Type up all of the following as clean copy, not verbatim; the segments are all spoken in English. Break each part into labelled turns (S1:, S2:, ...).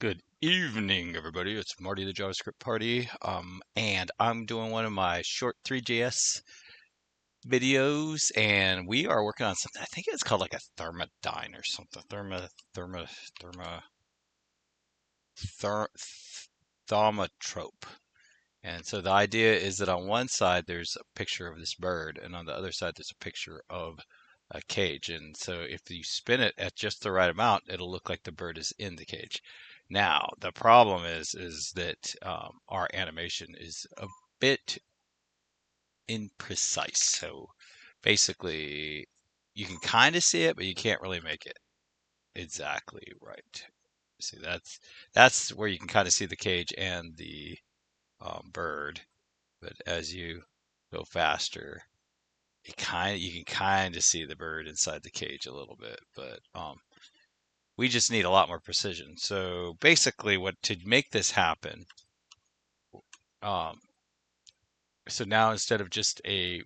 S1: Good evening, everybody. It's Marty the JavaScript Party, and I'm doing one of my short 3JS videos, and we are working on something. I think it's called like a thermodyne or something. Therma, ther, Thaumatrope. And so the idea is that on one side there's a picture of this bird, and on the other side there's a picture of a cage. And so if you spin it at just the right amount, it'll look like the bird is in the cage. Now the problem is that our animation is a bit imprecise. So basically, you can kind of see it, but you can't really make it exactly right. See, that's where you can kind of see the cage and the bird, but as you go faster, you can kind of see the bird inside the cage a little bit, but we just need a lot more precision. So basically, what to make this happen, um, so now instead of just a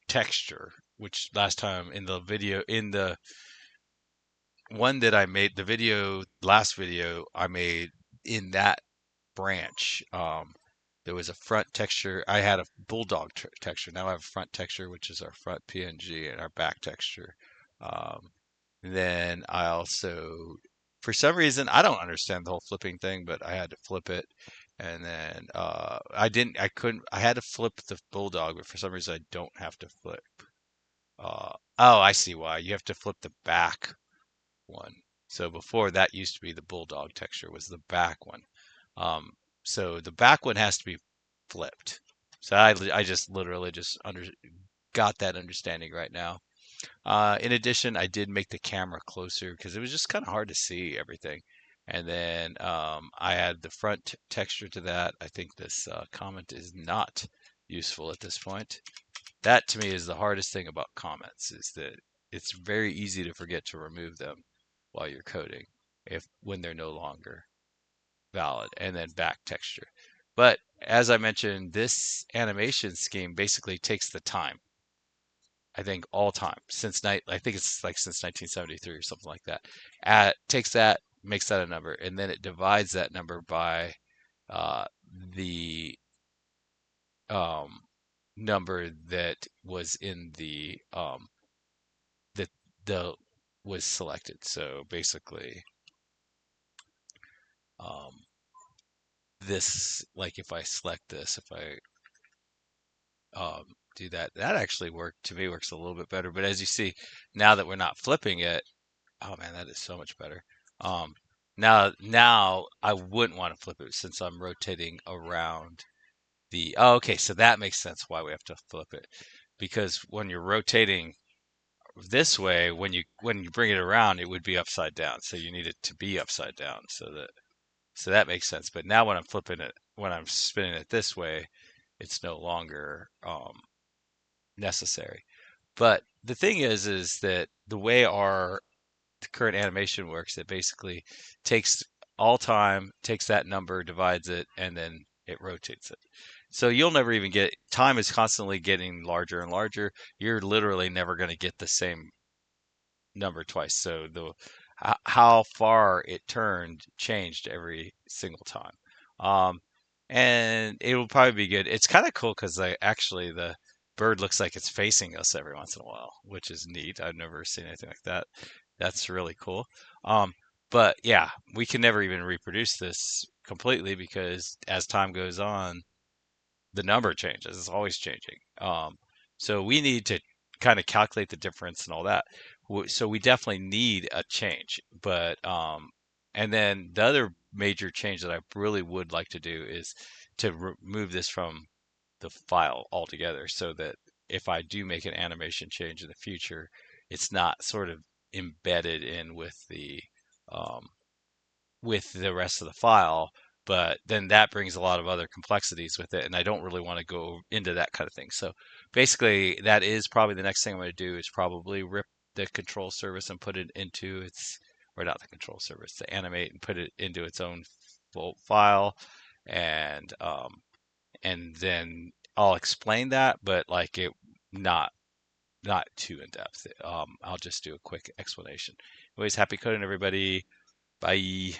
S1: texture, which last time in the video, in the one that I made, last video I made in that branch, there was a front texture. I had a bulldog texture. Now I have a front texture, which is our front PNG, and our back texture. Um, then I also, for some reason, I don't understand the whole flipping thing, but I had to flip it. And then I couldn't, I had to flip the bulldog, but for some reason I don't have to flip. Oh, I see why. You have to flip the back one. So before that used to be the bulldog texture was the back one. Um, so the back one has to be flipped. So I just literally just got that understanding right now. In addition, I did make the camera closer because it was just kind of hard to see everything. And then I add the front texture to that. I think this comment is not useful at this point. That to me is the hardest thing about comments is that it's very easy to forget to remove them while you're coding when they're no longer valid, and then back texture. But as I mentioned, this animation scheme basically takes the time. I think all time I think it's like since 1973 or something like that. Takes that, makes that a number, and then it divides that number by the um, number that was in that the was selected. So basically, um, this, like if I select this, if I do that, that actually works a little bit better. But as you see, now that we're not flipping it, oh man, that is so much better. Um, now I wouldn't want to flip it since I'm rotating around oh, okay, so that makes sense why we have to flip it. Because when you're rotating this way, when you bring it around, it would be upside down. So you need it to be upside down so that makes sense. But now when I'm spinning it this way, it's no longer necessary. But the thing is that the way our current animation works, it basically takes all time, takes that number, divides it, and then it rotates it. So you'll never even time is constantly getting larger and larger. You're literally never going to get the same number twice. So how far it turned changed every single time. Um, and it will probably be good. It's kind of cool because actually the bird looks like it's facing us every once in a while, which is neat. I've never seen anything like that. That's really cool. Um, but yeah, we can never even reproduce this completely because as time goes on, the number changes. It's always changing. So we need to kind of calculate the difference and all that. So we definitely need a change. But and then the other major change that I really would like to do is to remove this from the file altogether, so that if I do make an animation change in the future, it's not sort of embedded in um, with the rest of the file, but then that brings a lot of other complexities with it, and I don't really want to go into that kind of thing. So basically, that is probably the next thing I'm going to do is probably rip the control service and put it into or not the control service, the animate and put it into its own full file, and then I'll explain that, but like it not not too in depth. I'll just do a quick explanation. Anyways, happy coding, everybody. Bye.